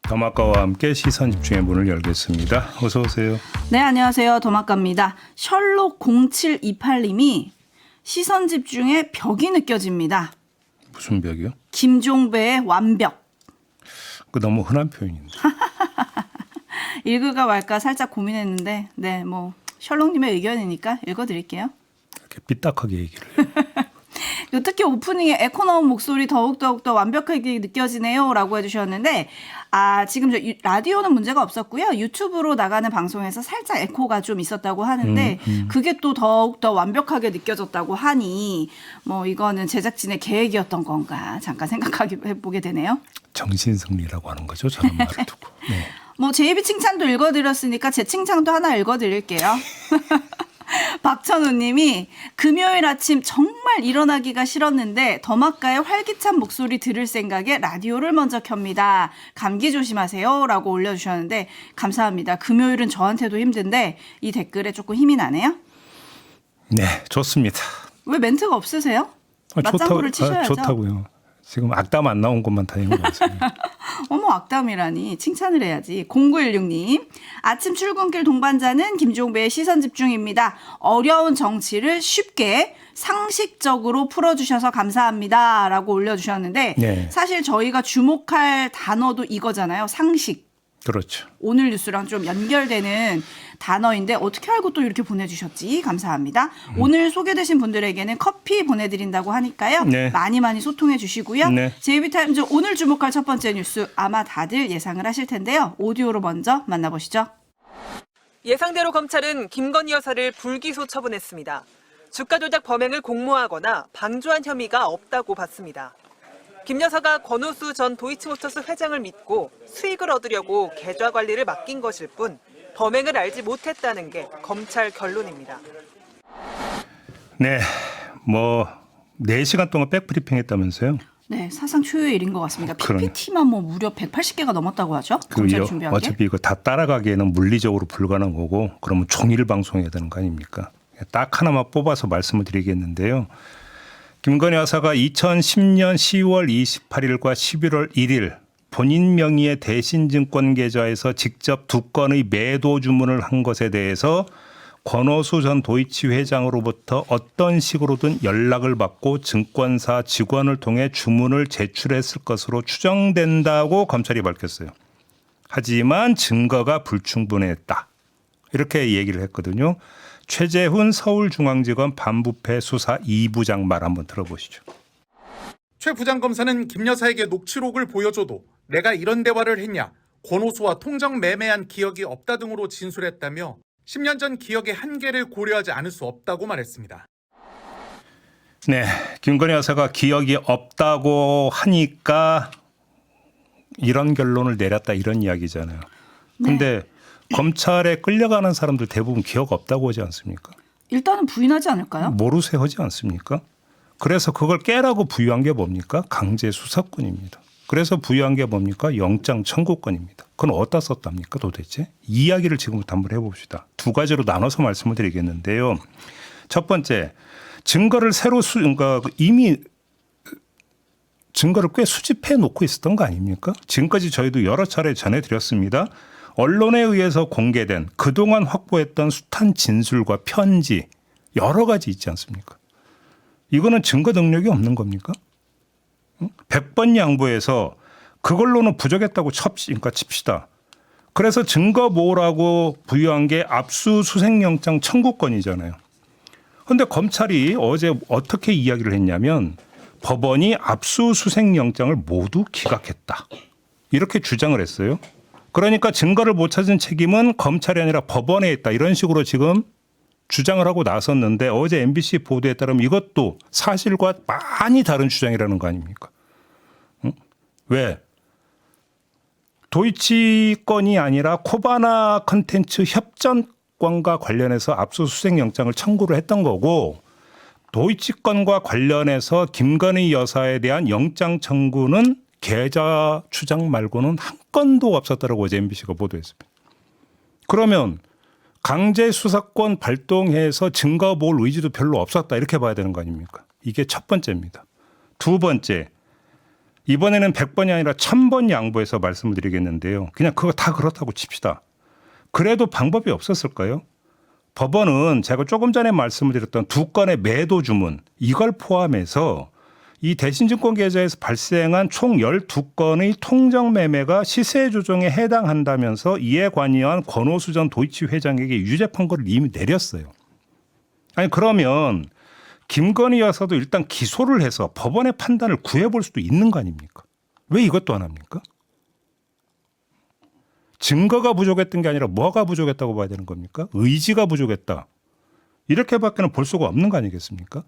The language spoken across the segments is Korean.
더마카와 함께 시선 집중의 문을 열겠습니다. 어서 오세요. 네, 안녕하세요. 더마카입니다. 셜록 0728님이 시선 집중의 벽이 느껴집니다. 무슨 벽이요? 김종배의 완벽. 그 너무 흔한 표현인데. 읽을까 말까 살짝 고민했는데 네, 뭐 셜록님의 의견이니까 읽어드릴게요. 이렇게 삐딱하게 얘기를 해요. 특히 오프닝에 에코 나온 목소리 더욱더 완벽하게 느껴지네요 라고 해주셨는데 지금 라디오는 문제가 없었고요. 유튜브로 나가는 방송에서 살짝 에코가 좀 있었다고 하는데 그게 또 더욱더 완벽하게 느껴졌다고 하니 뭐 이거는 제작진의 계획이었던 건가 잠깐 생각해보게 되네요. 정신승리라고 하는 거죠. 저런 말을 두고. 네. 뭐 제 입이 칭찬도 읽어드렸으니까 제 칭찬도 하나 읽어드릴게요. 박천우 님이 금요일 아침 정말 일어나기가 싫었는데 더마카의 활기찬 목소리 들을 생각에 라디오를 먼저 켭니다. 감기 조심하세요 라고 올려주셨는데 감사합니다. 금요일은 저한테도 힘든데 이 댓글에 조금 힘이 나네요. 네, 좋습니다. 왜 멘트가 없으세요? 맞장구를 치셔야죠. 좋다고요. 지금 악담 안 나온 것만 다행인 것 같습니다. 어머 악담이라니 칭찬을 해야지. 0916님 아침 출근길 동반자는 김종배의 시선집중입니다. 어려운 정치를 쉽게 상식적으로 풀어주셔서 감사합니다 라고 올려주셨는데 네. 사실 저희가 주목할 단어도 이거잖아요. 상식. 그렇죠. 오늘 뉴스랑 좀 연결되는 단어인데 어떻게 알고 또 이렇게 보내주셨지? 감사합니다. 오늘 소개되신 분들에게는 커피 보내드린다고 하니까요. 네. 많이 소통해 주시고요. 네. JB타임즈 오늘 주목할 첫 번째 뉴스 아마 다들 예상을 하실 텐데요. 오디오로 먼저 만나보시죠. 예상대로 검찰은 김건희 여사를 불기소 처분했습니다. 주가 조작 범행을 공모하거나 방조한 혐의가 없다고 봤습니다. 김 여사가 권오수 전 도이치모터스 회장을 믿고 수익을 얻으려고 계좌 관리를 맡긴 것일 뿐 범행을 알지 못했다는 게 검찰 결론입니다. 네, 뭐 4시간 동안 백브리핑 했다면서요? 네, 사상 초유의 일인 것 같습니다. 그러네. PPT만 뭐 무려 180개가 넘었다고 하죠. 검찰이 준비한 게. 어차피 이거 다 따라가기에는 물리적으로 불가능한 거고 그러면 종일 방송해야 되는 거 아닙니까? 딱 하나만 뽑아서 말씀을 드리겠는데요. 김건희 여사가 2010년 10월 28일과 11월 1일 본인 명의의 대신증권 계좌에서 직접 2건의 매도 주문을 한 것에 대해서 권오수 전 도이치 회장으로부터 어떤 식으로든 연락을 받고 증권사 직원을 통해 주문을 제출했을 것으로 추정된다고 검찰이 밝혔어요. 하지만 증거가 불충분했다. 이렇게 얘기를 했거든요. 최재훈 서울중앙지검 반부패 수사 2부장 말 한번 들어보시죠. 최 부장검사는 김 여사에게 녹취록을 보여줘도 내가 이런 대화를 했냐, 권오수와 통정 매매한 기억이 없다 등으로 진술했다며 10년 전 기억의 한계를 고려하지 않을 수 없다고 말했습니다. 네, 김건희 여사가 기억이 없다고 하니까 이런 결론을 내렸다 이런 이야기잖아요. 그런데 검찰에 끌려가는 사람들 대부분 기억 없다고 하지 않습니까? 일단은 부인하지 않을까요? 모르쇠 하지 않습니까? 그래서 그걸 깨라고 부여한 게 뭡니까? 강제 수사권입니다. 그래서 부여한 게 뭡니까? 영장 청구권입니다. 그건 어디다 썼답니까 도대체? 이야기를 지금부터 한번 해봅시다. 두 가지로 나눠서 말씀을 드리겠는데요. 첫 번째, 증거를 그러니까 이미 증거를 꽤 수집해 놓고 있었던 거 아닙니까? 지금까지 저희도 여러 차례 전해드렸습니다. 언론에 의해서 공개된 그동안 확보했던 숱한 진술과 편지 여러 가지 있지 않습니까? 이거는 증거 능력이 없는 겁니까? 100번 양보해서 그걸로는 부족했다고 칩시다. 그래서 증거 모으라고 부여한 게 압수수색영장 청구권이잖아요. 그런데 검찰이 어제 어떻게 이야기를 했냐면 법원이 압수수색영장을 모두 기각했다. 이렇게 주장을 했어요. 그러니까 증거를 못 찾은 책임은 검찰이 아니라 법원에 있다. 이런 식으로 지금 주장을 하고 나섰는데 어제 MBC 보도에 따르면 이것도 사실과 많이 다른 주장이라는 거 아닙니까? 응? 왜? 도이치 건이 아니라 코바나 컨텐츠 협전권과 관련해서 압수수색 영장을 청구를 했던 거고 도이치 건과 관련해서 김건희 여사에 대한 영장 청구는 계좌 추적 말고는 한 건도 없었다고 어제 MBC가 보도했습니다. 그러면 강제 수사권 발동해서 증거 모을 의지도 별로 없었다 이렇게 봐야 되는 거 아닙니까? 이게 첫 번째입니다. 두 번째, 이번에는 100번이 아니라 1000번 양보해서 말씀을 드리겠는데요. 그냥 그거 다 그렇다고 칩시다. 그래도 방법이 없었을까요? 법원은 제가 조금 전에 말씀을 드렸던 2건의 매도 주문 이걸 포함해서 이 대신증권 계좌에서 발생한 총 12건의 통정 매매가 시세 조정에 해당한다면서 이에 관여한 권오수 전 도이치 회장에게 유죄 판결을 이미 내렸어요. 아니 그러면 김건희 여사도 일단 기소를 해서 법원의 판단을 구해볼 수도 있는 거 아닙니까? 왜 이것도 안 합니까? 증거가 부족했던 게 아니라 뭐가 부족했다고 봐야 되는 겁니까? 의지가 부족했다. 이렇게밖에는 볼 수가 없는 거 아니겠습니까?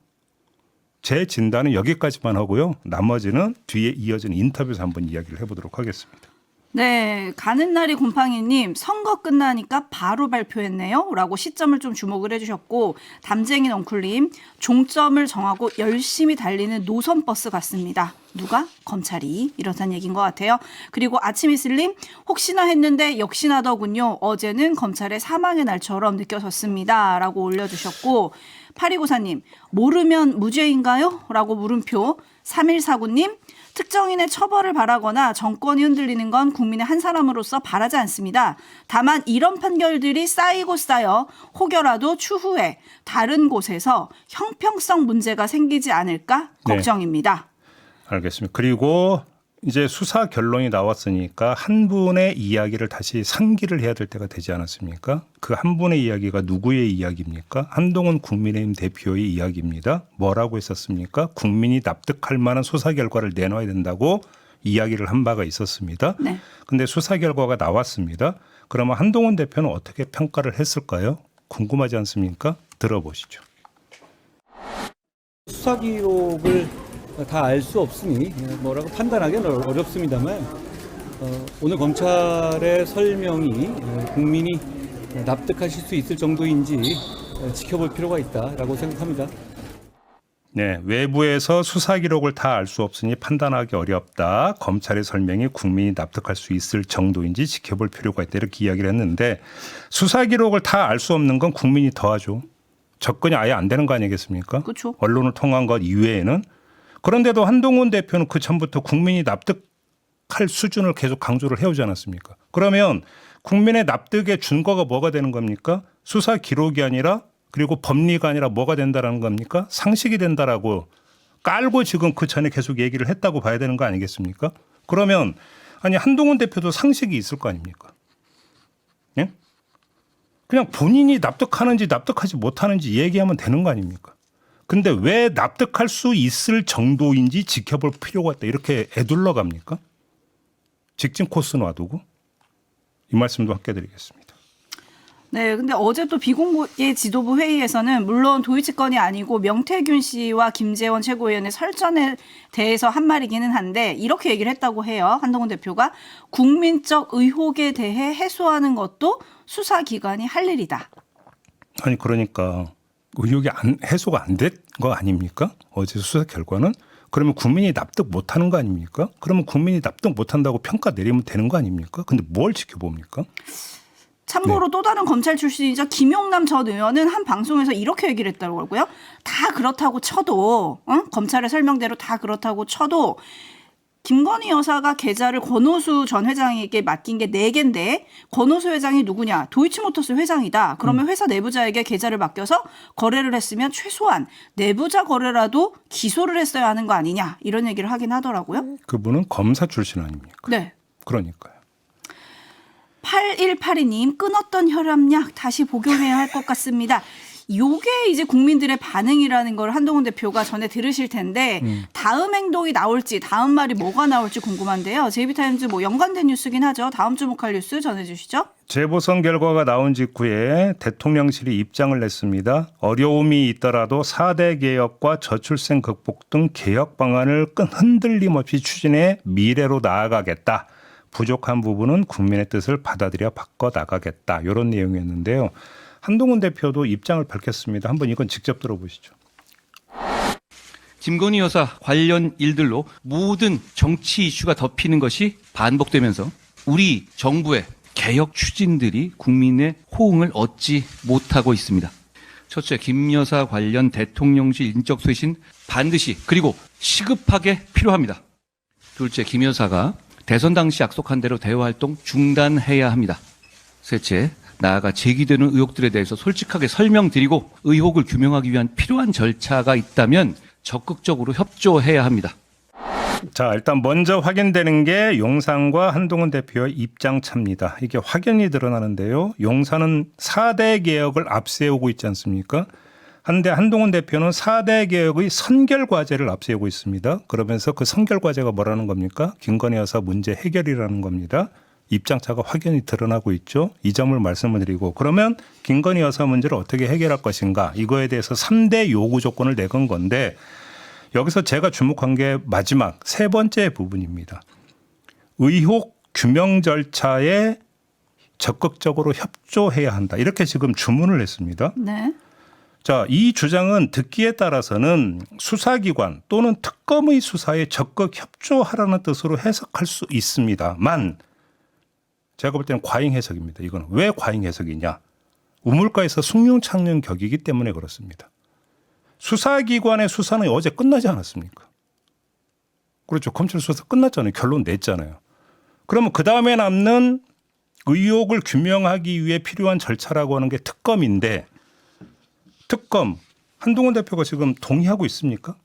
제 진단은 여기까지만 하고요. 나머지는 뒤에 이어지는 인터뷰에서 한번 이야기를 해보도록 하겠습니다. 네, 가는 날이 곰팡이님 선거 끝나니까 바로 발표했네요 라고 시점을 좀 주목을 해주셨고, 담쟁이 넝쿨님 종점을 정하고 열심히 달리는 노선버스 같습니다. 누가? 검찰이. 이렇다는 얘기인 것 같아요. 그리고 아침 이슬님 혹시나 했는데 역시나더군요. 어제는 검찰의 사망의 날처럼 느껴졌습니다 라고 올려주셨고, 8294님 모르면 무죄인가요? 라고 물음표. 3149님 특정인의 처벌을 바라거나 정권이 흔들리는 건 국민의 한 사람으로서 바라지 않습니다. 다만 이런 판결들이 쌓이고 쌓여 혹여라도 추후에 다른 곳에서 형평성 문제가 생기지 않을까 걱정입니다. 네. 알겠습니다. 그리고 이제 수사 결론이 나왔으니까 한 분의 이야기를 다시 상기를 해야 될 때가 되지 않았습니까? 그 한 분의 이야기가 누구의 이야기입니까? 한동훈 국민의힘 대표의 이야기입니다. 뭐라고 했었습니까? 국민이 납득할 만한 수사 결과를 내놔야 된다고 이야기를 한 바가 있었습니다. 네. 근데 수사 결과가 나왔습니다. 그러면 한동훈 대표는 어떻게 평가를 했을까요? 궁금하지 않습니까? 들어보시죠. 수사 기록을 다 알 수 없으니 뭐라고 판단하기는 어렵습니다만 오늘 검찰의 설명이 국민이 납득하실 수 있을 정도인지 지켜볼 필요가 있다라고 생각합니다. 네, 외부에서 수사 기록을 다 알 수 없으니 판단하기 어렵다. 검찰의 설명이 국민이 납득할 수 있을 정도인지 지켜볼 필요가 있다. 이렇게 이야기를 했는데 수사 기록을 다 알 수 없는 건 국민이 더하죠. 접근이 아예 안 되는 거 아니겠습니까? 그렇죠. 언론을 통한 것 이외에는. 그런데도 한동훈 대표는 그 전부터 국민이 납득할 수준을 계속 강조를 해오지 않았습니까? 그러면 국민의 납득의 준거가 뭐가 되는 겁니까? 수사 기록이 아니라 그리고 법리가 아니라 뭐가 된다라는 겁니까? 상식이 된다라고 깔고 지금 그 전에 계속 얘기를 했다고 봐야 되는 거 아니겠습니까? 그러면 아니 한동훈 대표도 상식이 있을 거 아닙니까? 예? 그냥 본인이 납득하는지 납득하지 못하는지 얘기하면 되는 거 아닙니까? 근데 왜 납득할 수 있을 정도인지 지켜볼 필요가 있다. 이렇게 애둘러 갑니까? 직진 코스 놔두고? 이 말씀도 함께 드리겠습니다. 네, 근데 어제 또 비공개 지도부 회의에서는 물론 도이치 건이 아니고 명태균 씨와 김재원 최고위원의 설전에 대해서 한 말이기는 한데 이렇게 얘기를 했다고 해요. 한동훈 대표가 국민적 의혹에 대해 해소하는 것도 수사기관이 할 일이다. 아니 그러니까 의혹이 해소가 안 된 거 아닙니까? 어제 수사 결과는? 그러면 국민이 납득 못하는 거 아닙니까? 그러면 국민이 납득 못한다고 평가 내리면 되는 거 아닙니까? 근데 뭘 지켜봅니까? 참고로 네. 또 다른 검찰 출신이자 김용남 전 의원은 한 방송에서 이렇게 얘기를 했다고 하고요. 다 그렇다고 쳐도 검찰의 설명대로 다 그렇다고 쳐도 김건희 여사가 계좌를 권오수 전 회장에게 맡긴 게 4개인데 권오수 회장이 누구냐? 도이치모터스 회장이다. 그러면 회사 내부자에게 계좌를 맡겨서 거래를 했으면 최소한 내부자 거래라도 기소를 했어야 하는 거 아니냐? 이런 얘기를 하긴 하더라고요. 그분은 검사 출신 아닙니까? 네. 그러니까요. 8182님 끊었던 혈압약 다시 복용해야 할 것 같습니다. 요게 이제 국민들의 반응이라는 걸 한동훈 대표가 전에 들으실 텐데 다음 행동이 나올지 다음 말이 뭐가 나올지 궁금한데요. JB타임즈 뭐 연관된 뉴스긴 하죠. 다음 주목할 뉴스 전해주시죠. 재보선 결과가 나온 직후에 대통령실이 입장을 냈습니다. 어려움이 있더라도 4대 개혁과 저출생 극복 등 개혁 방안을 흔들림 없이 추진해 미래로 나아가겠다. 부족한 부분은 국민의 뜻을 받아들여 바꿔나가겠다. 이런 내용이었는데요. 한동훈 대표도 입장을 밝혔습니다. 한번 이건 직접 들어보시죠. 김건희 여사 관련 일들로 모든 정치 이슈가 덮이는 것이 반복되면서 우리 정부의 개혁 추진들이 국민의 호응을 얻지 못하고 있습니다. 첫째, 김 여사 관련 대통령실 인적 쇄신 반드시 그리고 시급하게 필요합니다. 둘째, 김 여사가 대선 당시 약속한 대로 대화 활동 중단해야 합니다. 셋째, 나아가 제기되는 의혹들에 대해서 솔직하게 설명드리고 의혹을 규명하기 위한 필요한 절차가 있다면 적극적으로 협조해야 합니다. 자, 일단 먼저 확인되는 게 용산과 한동훈 대표의 입장차입니다. 이게 확연히 드러나는데요. 용산은 4대 개혁을 앞세우고 있지 않습니까? 한데 한동훈 대표는 4대 개혁의 선결 과제를 앞세우고 있습니다. 그러면서 그 선결 과제가 뭐라는 겁니까? 김건희 여사 문제 해결이라는 겁니다. 입장차가 확연히 드러나고 있죠. 이 점을 말씀을 드리고, 그러면 김건희 여사 문제를 어떻게 해결할 것인가, 이거에 대해서 3대 요구 조건을 내건 건데, 여기서 제가 주목한 게 마지막 세 번째 부분입니다. 의혹 규명 절차에 적극적으로 협조해야 한다. 이렇게 지금 주문을 했습니다. 네. 자, 이 주장은 듣기에 따라서는 수사기관 또는 특검의 수사에 적극 협조하라는 뜻으로 해석할 수 있습니다만, 제가 볼 때는 과잉 해석입니다. 이건 왜 과잉 해석이냐? 우물가에서 숭늉창녕 격이기 때문에 그렇습니다. 수사기관의 수사는 어제 끝나지 않았습니까? 그렇죠. 검찰 수사 끝났잖아요. 결론 냈잖아요. 그러면 그 다음에 남는 의혹을 규명하기 위해 필요한 절차라고 하는 게 특검인데, 특검 한동훈 대표가 지금 동의하고 있습니까?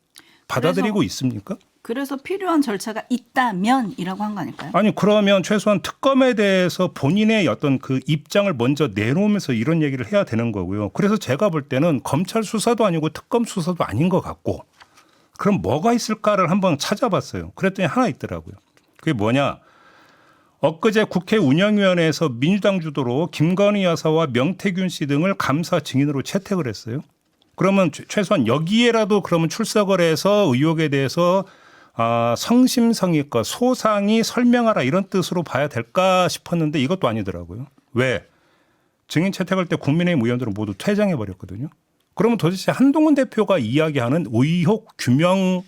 받아들이고 있습니까? 그래서 필요한 절차가 있다면이라고 한 거 아닐까요? 아니, 그러면 최소한 특검에 대해서 본인의 어떤 그 입장을 먼저 내놓으면서 이런 얘기를 해야 되는 거고요. 그래서 제가 볼 때는 검찰 수사도 아니고 특검 수사도 아닌 것 같고, 그럼 뭐가 있을까를 한번 찾아봤어요. 그랬더니 하나 있더라고요. 그게 뭐냐? 엊그제 국회 운영위원회에서 민주당 주도로 김건희 여사와 명태균 씨 등을 감사 증인으로 채택을 했어요. 그러면 최소한 여기에라도 그러면 출석을 해서 의혹에 대해서 성심성의껏 소상히 설명하라, 이런 뜻으로 봐야 될까 싶었는데 이것도 아니더라고요. 왜? 증인 채택할 때 국민의힘 의원들은 모두 퇴장해버렸거든요. 그러면 도대체 한동훈 대표가 이야기하는 의혹 규명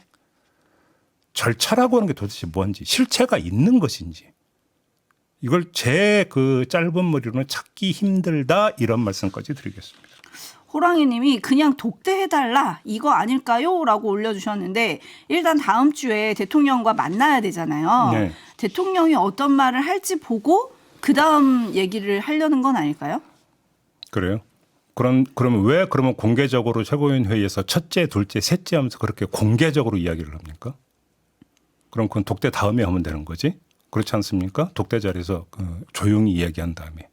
절차라고 하는 게 도대체 뭔지, 실체가 있는 것인지, 이걸 제 그 짧은 머리로는 찾기 힘들다, 이런 말씀까지 드리겠습니다. 호랑이님이 그냥 독대해달라 이거 아닐까요? 라고 올려주셨는데, 일단 다음 주에 대통령과 만나야 되잖아요. 네. 대통령이 어떤 말을 할지 보고 그 다음 얘기를 하려는 건 아닐까요? 그래요? 그러면 왜 그러면 공개적으로 최고위원 회의에서 첫째, 둘째, 셋째 하면서 그렇게 공개적으로 이야기를 합니까? 그럼 그건 독대 다음에 하면 되는 거지? 그렇지 않습니까? 독대 자리에서 조용히 이야기한 다음에.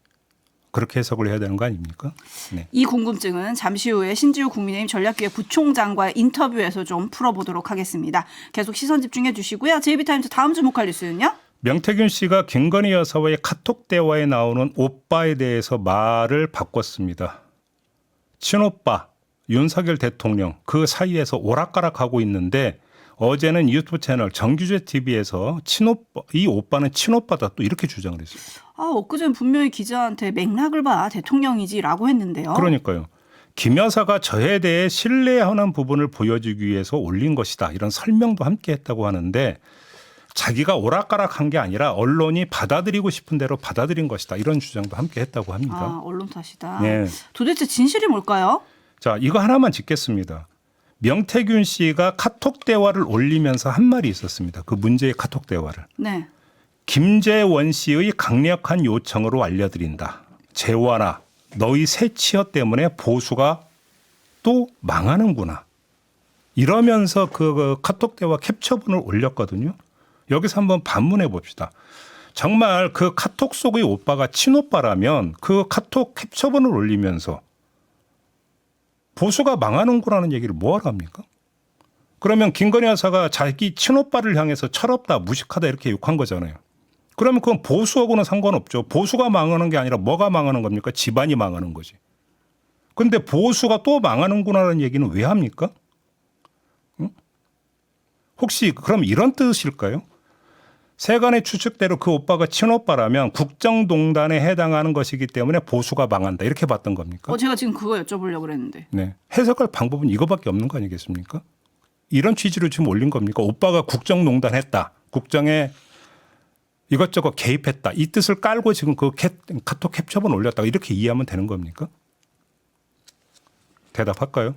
그렇게 해석을 해야 되는 거 아닙니까? 네. 이 궁금증은 잠시 후에 신지우 국민의힘 전략기획 부총장과의 인터뷰에서 좀 풀어보도록 하겠습니다. 계속 시선 집중해 주시고요. JB타임즈 다음 주목할 뉴스는요? 명태균 씨가 김건희 여사와의 카톡 대화에 나오는 오빠에 대해서 말을 바꿨습니다. 친오빠, 윤석열 대통령, 그 사이에서 오락가락하고 있는데, 어제는 유튜브 채널 정규제 TV에서 이 오빠는 친오빠다, 또 이렇게 주장을 했어요. 엊그제는 분명히 기자한테 맥락을 봐 대통령이지라고 했는데요. 그러니까요. 김 여사가 저에 대해 신뢰하는 부분을 보여주기 위해서 올린 것이다, 이런 설명도 함께 했다고 하는데, 자기가 오락가락한 게 아니라 언론이 받아들이고 싶은 대로 받아들인 것이다, 이런 주장도 함께 했다고 합니다. 언론 탓이다. 네. 도대체 진실이 뭘까요? 자, 이거 하나만 짚겠습니다. 명태균 씨가 카톡 대화를 올리면서 한 말이 있었습니다. 그 문제의 카톡 대화를. 네. 김재원 씨의 강력한 요청으로 알려드린다. 재원아, 너희 새치어 때문에 보수가 또 망하는구나. 이러면서 그 카톡 대화 캡처본을 올렸거든요. 여기서 한번 반문해 봅시다. 정말 그 카톡 속의 오빠가 친오빠라면 그 카톡 캡처본을 올리면서 보수가 망하는구라는 얘기를 뭐하러 합니까? 그러면 김건희 여사가 자기 친오빠를 향해서 철없다, 무식하다 이렇게 욕한 거잖아요. 그러면 그건 보수하고는 상관없죠. 보수가 망하는 게 아니라 뭐가 망하는 겁니까? 집안이 망하는 거지. 그런데 보수가 또 망하는구나라는 얘기는 왜 합니까? 응? 혹시 그럼 이런 뜻일까요? 세간의 추측대로 그 오빠가 친오빠라면 국정농단에 해당하는 것이기 때문에 보수가 망한다, 이렇게 봤던 겁니까? 제가 지금 그거 여쭤보려고 그랬는데. 네. 해석할 방법은 이거밖에 없는 거 아니겠습니까? 이런 취지로 지금 올린 겁니까? 오빠가 국정농단 했다, 국정에 이것저것 개입했다, 이 뜻을 깔고 지금 그 카톡 캡처본 올렸다, 이렇게 이해하면 되는 겁니까? 대답할까요?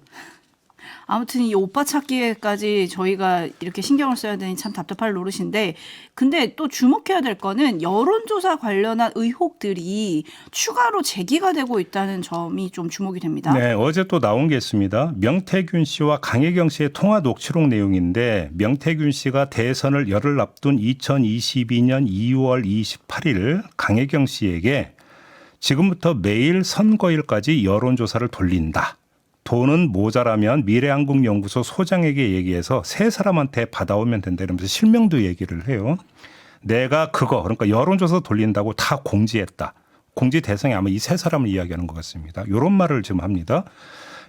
아무튼 이 오빠 찾기에까지 저희가 이렇게 신경을 써야 되니 참 답답할 노릇인데, 근데 또 주목해야 될 거는 여론조사 관련한 의혹들이 추가로 제기가 되고 있다는 점이 좀 주목이 됩니다. 네, 어제 또 나온 게 있습니다. 명태균 씨와 강혜경 씨의 통화 녹취록 내용인데, 명태균 씨가 대선을 열흘 앞둔 2022년 2월 28일 강혜경 씨에게 지금부터 매일 선거일까지 여론조사를 돌린다. 돈은 모자라면 미래한국연구소 소장에게 얘기해서 세 사람한테 받아오면 된다 이러면서 실명도 얘기를 해요. 내가 그거 그러니까 여론조사 돌린다고 다 공지했다. 공지 대상이 아마 이 세 사람을 이야기하는 것 같습니다. 이런 말을 지금 합니다.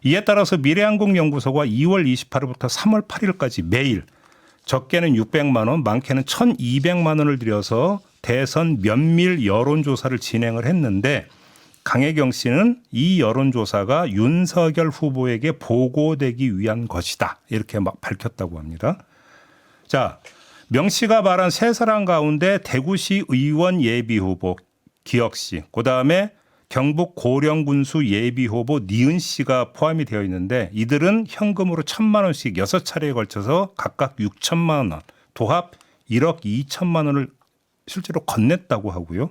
이에 따라서 미래한국연구소가 2월 28일부터 3월 8일까지 매일 적게는 600만 원, 많게는 1,200만 원을 들여서 대선 면밀 여론조사를 진행을 했는데, 강혜경 씨는 이 여론조사가 윤석열 후보에게 보고되기 위한 것이다. 이렇게 막 밝혔다고 합니다. 자, 명 씨가 말한 세 사람 가운데 대구시 의원 예비후보 기혁 씨, 그다음에 경북 고령군수 예비후보 니은 씨가 포함이 되어 있는데, 이들은 현금으로 1,000만 원씩 6차례에 걸쳐서 각각 6천만 원, 도합 1억 2천만 원을 실제로 건넸다고 하고요.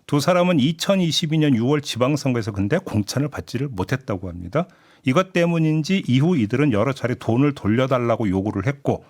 두 사람은 2022년 6월 지방선거에서 근데 공천을 받지를 못했다고 합니다. 이것 때문인지 이후 이들은 여러 차례 돈을 돌려달라고 요구를 했고,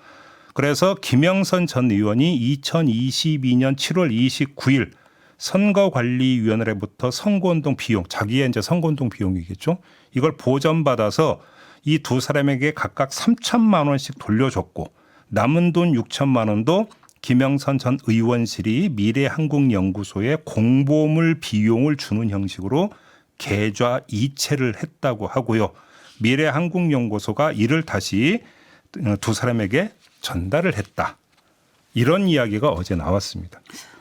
그래서 김영선 전 의원이 2022년 7월 29일 선거관리위원회로부터 선거운동 비용, 자기의 이제 선거운동 비용이겠죠. 이걸 보전받아서 이 두 사람에게 각각 3천만 원씩 돌려줬고, 남은 돈 6천만 원도 김영선 전 의원실이 미래한국연구소에 공보물 비용을 주는 형식으로 계좌 이체를 했다고 하고요. 미래한국연구소가 이를 다시 두 사람에게 전달을 했다. 이런 이야기가 어제 나왔습니다.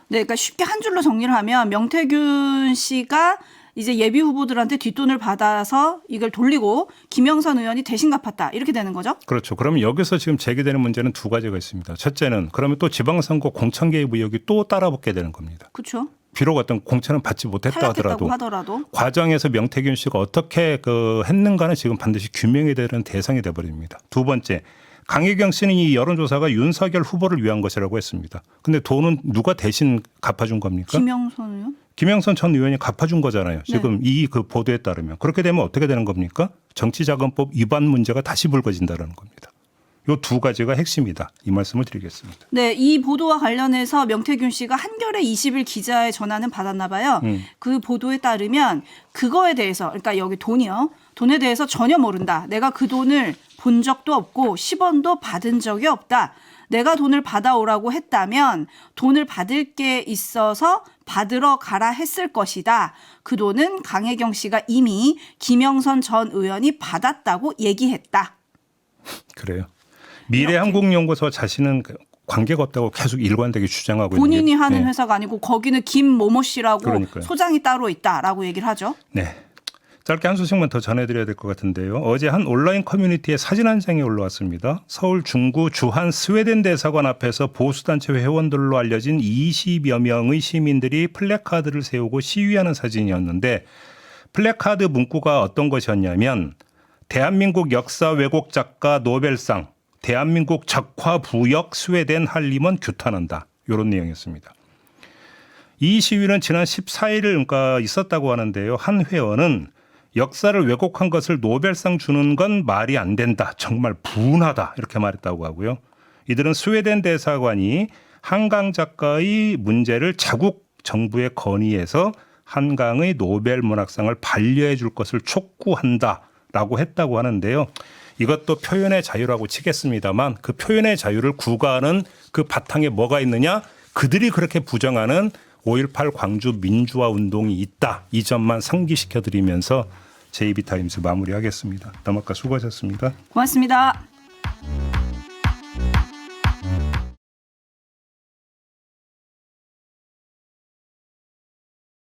네, 그러니까 쉽게 한 줄로 정리를 하면 명태균 씨가 이제 예비 후보들한테 뒷돈을 받아서 이걸 돌리고 김영선 의원이 대신 갚았다. 이렇게 되는 거죠? 그렇죠. 그러면 여기서 지금 제기되는 문제는 두 가지가 있습니다. 첫째는 그러면 또 지방선거 공천 개입 의혹이 또 따라붙게 되는 겁니다. 그렇죠. 비록 어떤 공천은 받지 못했다 탈락했다고 하더라도 하더라도 과정에서 명태균 씨가 어떻게 했는가는 지금 반드시 규명이 되는 대상이 돼버립니다. 두 번째, 강혜경 씨는 이 여론조사가 윤석열 후보를 위한 것이라고 했습니다. 근데 돈은 누가 대신 갚아준 겁니까? 김영선 의원? 김영선 전 의원이 갚아준 거잖아요. 지금 이 그 보도에 따르면. 그렇게 되면 어떻게 되는 겁니까? 정치자금법 위반 문제가 다시 불거진다는 겁니다. 이 두 가지가 핵심이다. 이 말씀을 드리겠습니다. 네, 이 보도와 관련해서 명태균 씨가 한겨레 20일 기자의 전화는 받았나 봐요. 그 보도에 따르면 그거에 대해서, 그러니까 여기 돈이요. 돈에 대해서 전혀 모른다. 내가 그 돈을 본 적도 없고 10원도 받은 적이 없다. 내가 돈을 받아오라고 했다면 돈을 받을 게 있어서 받으러 가라 했을 것이다. 그 돈은 강혜경 씨가 이미 김영선 전 의원이 받았다고 얘기했다. 그래요. 미래한국연구소 자신은 관계가 없다고 계속 일관되게 주장하고 있는 본인이 게, 하는 네. 회사가 아니고 거기는 김모모 씨라고 그러니까요. 소장이 따로 있다라고 얘기를 하죠. 네. 짧게 한 소식만 더 전해드려야 될 것 같은데요. 어제 한 온라인 커뮤니티에 사진 한 장이 올라왔습니다. 서울 중구 주한 스웨덴 대사관 앞에서 보수단체 회원들로 알려진 20여 명의 시민들이 플래카드를 세우고 시위하는 사진이었는데, 플래카드 문구가 어떤 것이었냐면 대한민국 역사 왜곡 작가 노벨상, 대한민국 적화 부역 스웨덴 한림은 규탄한다. 이런 내용이었습니다. 이 시위는 지난 14일 그러니까 있었다고 하는데요. 한 회원은 역사를 왜곡한 것을 노벨상 주는 건 말이 안 된다. 정말 분하다. 이렇게 말했다고 하고요. 이들은 스웨덴 대사관이 한강 작가의 문제를 자국 정부에 건의해서 한강의 노벨 문학상을 반려해 줄 것을 촉구한다라고 했다고 하는데요. 이것도 표현의 자유라고 치겠습니다만 그 표현의 자유를 구가하는 그 바탕에 뭐가 있느냐? 그들이 그렇게 부정하는 5.18 광주 민주화 운동이 있다. 이 점만 상기시켜드리면서 JB타임스 마무리하겠습니다. 담화가 수고하셨습니다. 고맙습니다.